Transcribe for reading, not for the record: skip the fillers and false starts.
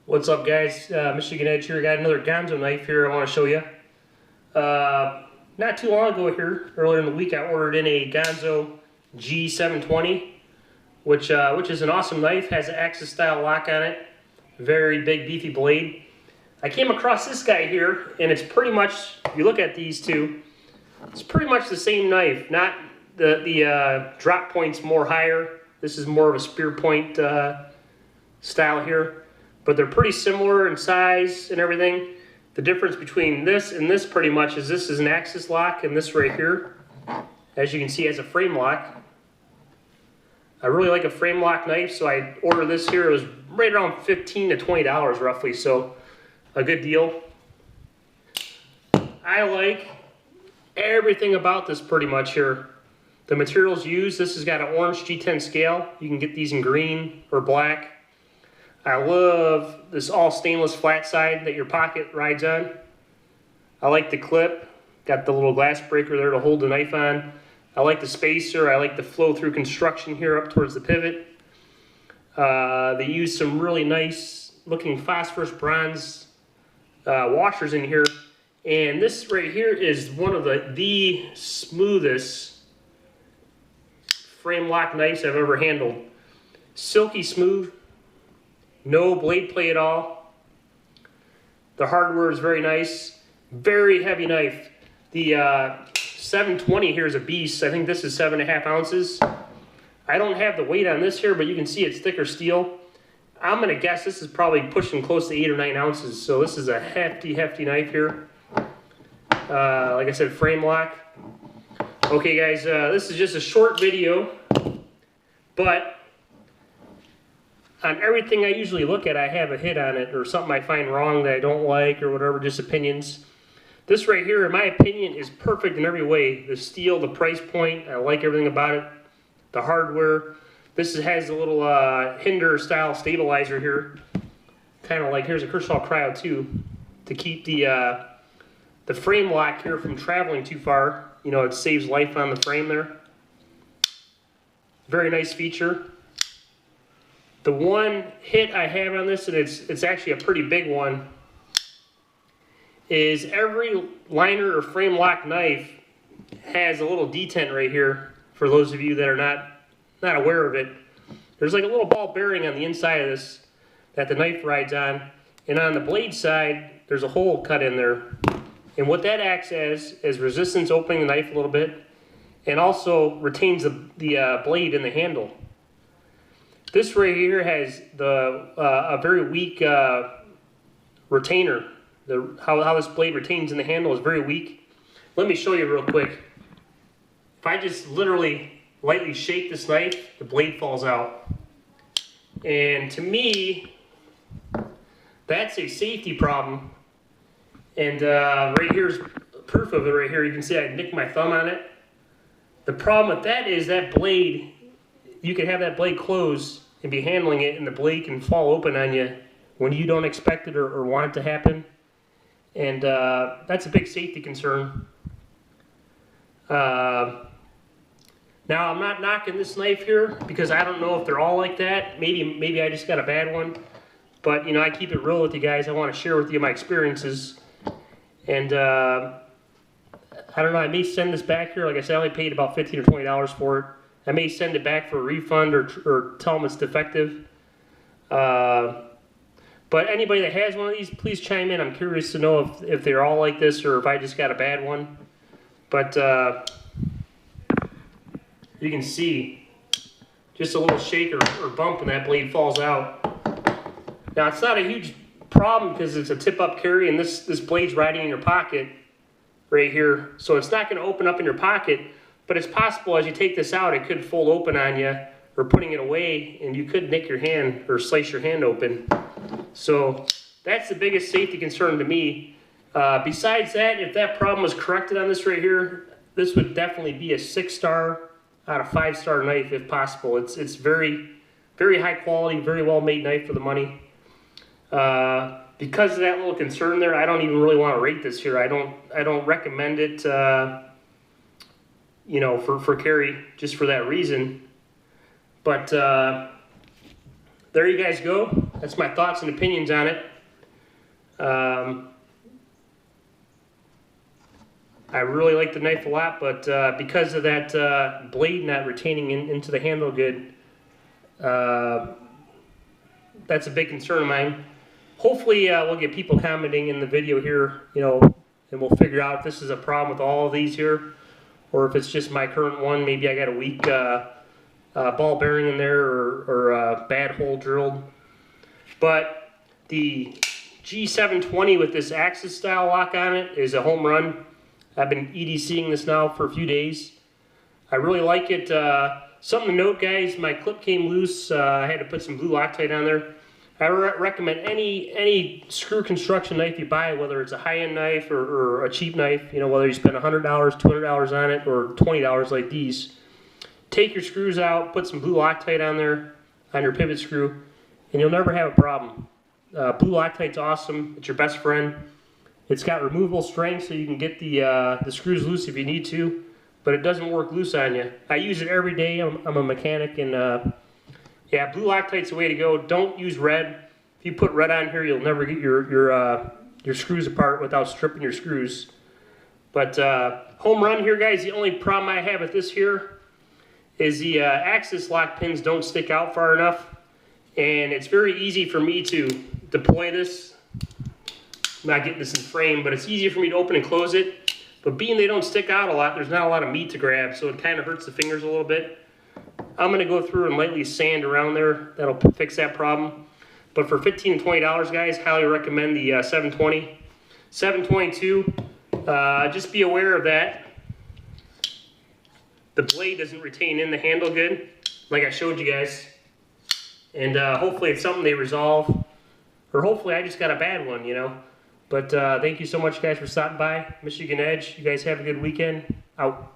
What's up, guys? Michigan Edge here. Got another Ganzo knife here I want to show you. Not too long ago here, earlier in the week, I ordered in a Ganzo G722, which is an awesome knife. Has an Axis style lock on it. Very big, beefy blade. I came across this guy here, and it's pretty much, if you look at these two, it's pretty much the same knife. Not the drop point's more higher. This is more of a spear point style here. But they're pretty similar in size and everything. The difference between this and this pretty much is this is an Axis lock, and this right here, as you can see, has a frame lock. I really like a frame lock knife, so I ordered this here. It was right around $15 to $20 roughly, so a good deal. I like everything about this pretty much here. The materials used, this has got an orange G10 scale. You can get these in green or black. I love this all stainless flat side that your pocket rides on. I like the clip, got the little glass breaker there to hold the knife on. I like the spacer, I like the flow through construction here up towards the pivot. They use some really nice looking phosphorus bronze washers in here. And this right here is one of the smoothest frame lock knives I've ever handled. Silky smooth. No blade play at all. The hardware is very nice. Very heavy knife. The 720 here is a beast. I think this is 7.5 ounces. I don't have the weight on this here, but you can see it's thicker steel. I'm going to guess this is probably pushing close to 8 or 9 ounces. So this is a hefty knife here. Like I said, frame lock. Okay, guys, this is just a short video, but on everything I usually look at, I have a hit on it or something I find wrong that I don't like or whatever, just opinions. This right here, in my opinion, is perfect in every way. The steel, the price point, I like everything about it. The hardware. This has a little hinder style stabilizer here. Kind of like, here's a Kershaw Cryo 2 to keep the frame lock here from traveling too far. You know, it saves life on the frame there. Very nice feature. The one hit I have on this, and it's actually a pretty big one, is every liner or frame lock knife has a little detent right here. For those of you that are not aware of it, there's like a little ball bearing on the inside of this that the knife rides on, and on the blade side there's a hole cut in there. And what that acts as is resistance, opening the knife a little bit, and also retains the blade in the handle. This right here has a very weak retainer. How this blade retains in the handle is very weak. Let me show you real quick. If I just literally lightly shake this knife, the blade falls out. And to me, that's a safety problem. And right here's proof of it right here. You can see I nicked my thumb on it. The problem with that is that blade, you can have that blade closed and be handling it, and the blade can fall open on you when you don't expect it or want it to happen. And that's a big safety concern. Now, I'm not knocking this knife here because I don't know if they're all like that. Maybe I just got a bad one. But, you know, I keep it real with you guys. I want to share with you my experiences. And I don't know, I may send this back here. Like I said, I only paid about $15 or $20 for it. I may send it back for a refund or tell them it's defective. But anybody that has one of these, please chime in. I'm curious to know if they're all like this or if I just got a bad one. But you can see just a little shake or bump when that blade falls out. Now, it's not a huge problem because it's a tip-up carry, and this blade's riding in your pocket right here. So it's not going to open up in your pocket. But it's possible as you take this out, it could fold open on you, or putting it away, and you could nick your hand or slice your hand open. So that's the biggest safety concern to me. Besides that, if that problem was corrected on this right here, this would definitely be a 6-star out of 5-star knife if possible. It's very high quality, very well made knife for the money. Because of that little concern there, I don't even really want to rate this here. I don't recommend it. You know, for carry, just for that reason. But there you guys go. that's my thoughts and opinions on it. I really like the knife a lot, but because of that blade not retaining into the handle good, that's a big concern of mine. Hopefully we'll get people commenting in the video here, you know, and we'll figure out if this is a problem with all of these here, or if it's just my current one. Maybe I got a weak ball bearing in there, or a bad hole drilled. But the G720 with this Axis style lock on it is a home run. I've been EDCing this now for a few days. I really like it. Something to note, guys, my clip came loose. I had to put some blue Loctite on there. I recommend any screw construction knife you buy, whether it's a high-end knife or a cheap knife, you know, whether you spend $100, $200 on it, or $20 like these. Take your screws out, put some blue Loctite on there, on your pivot screw, and you'll never have a problem. Blue Loctite's awesome. It's your best friend. It's got removable strength, so you can get the screws loose if you need to, but it doesn't work loose on you. I use it every day. I'm a mechanic, and yeah, blue Loctite's the way to go. Don't use red. If you put red on here, you'll never get your screws apart without stripping your screws. But home run here, guys. The only problem I have with this here is the Axis lock pins don't stick out far enough, and it's very easy for me to deploy this. I'm not getting this in frame, but it's easier for me to open and close it. But being they don't stick out a lot, there's not a lot of meat to grab, so it kind of hurts the fingers a little bit. I'm going to go through and lightly sand around there. That'll fix that problem. But for $15 and $20, guys, highly recommend the 720. 722, just be aware of that. The blade doesn't retain in the handle good, like I showed you guys. And hopefully it's something they resolve. Or hopefully I just got a bad one, you know. But thank you so much, guys, for stopping by. Michigan Edge, you guys have a good weekend. Out.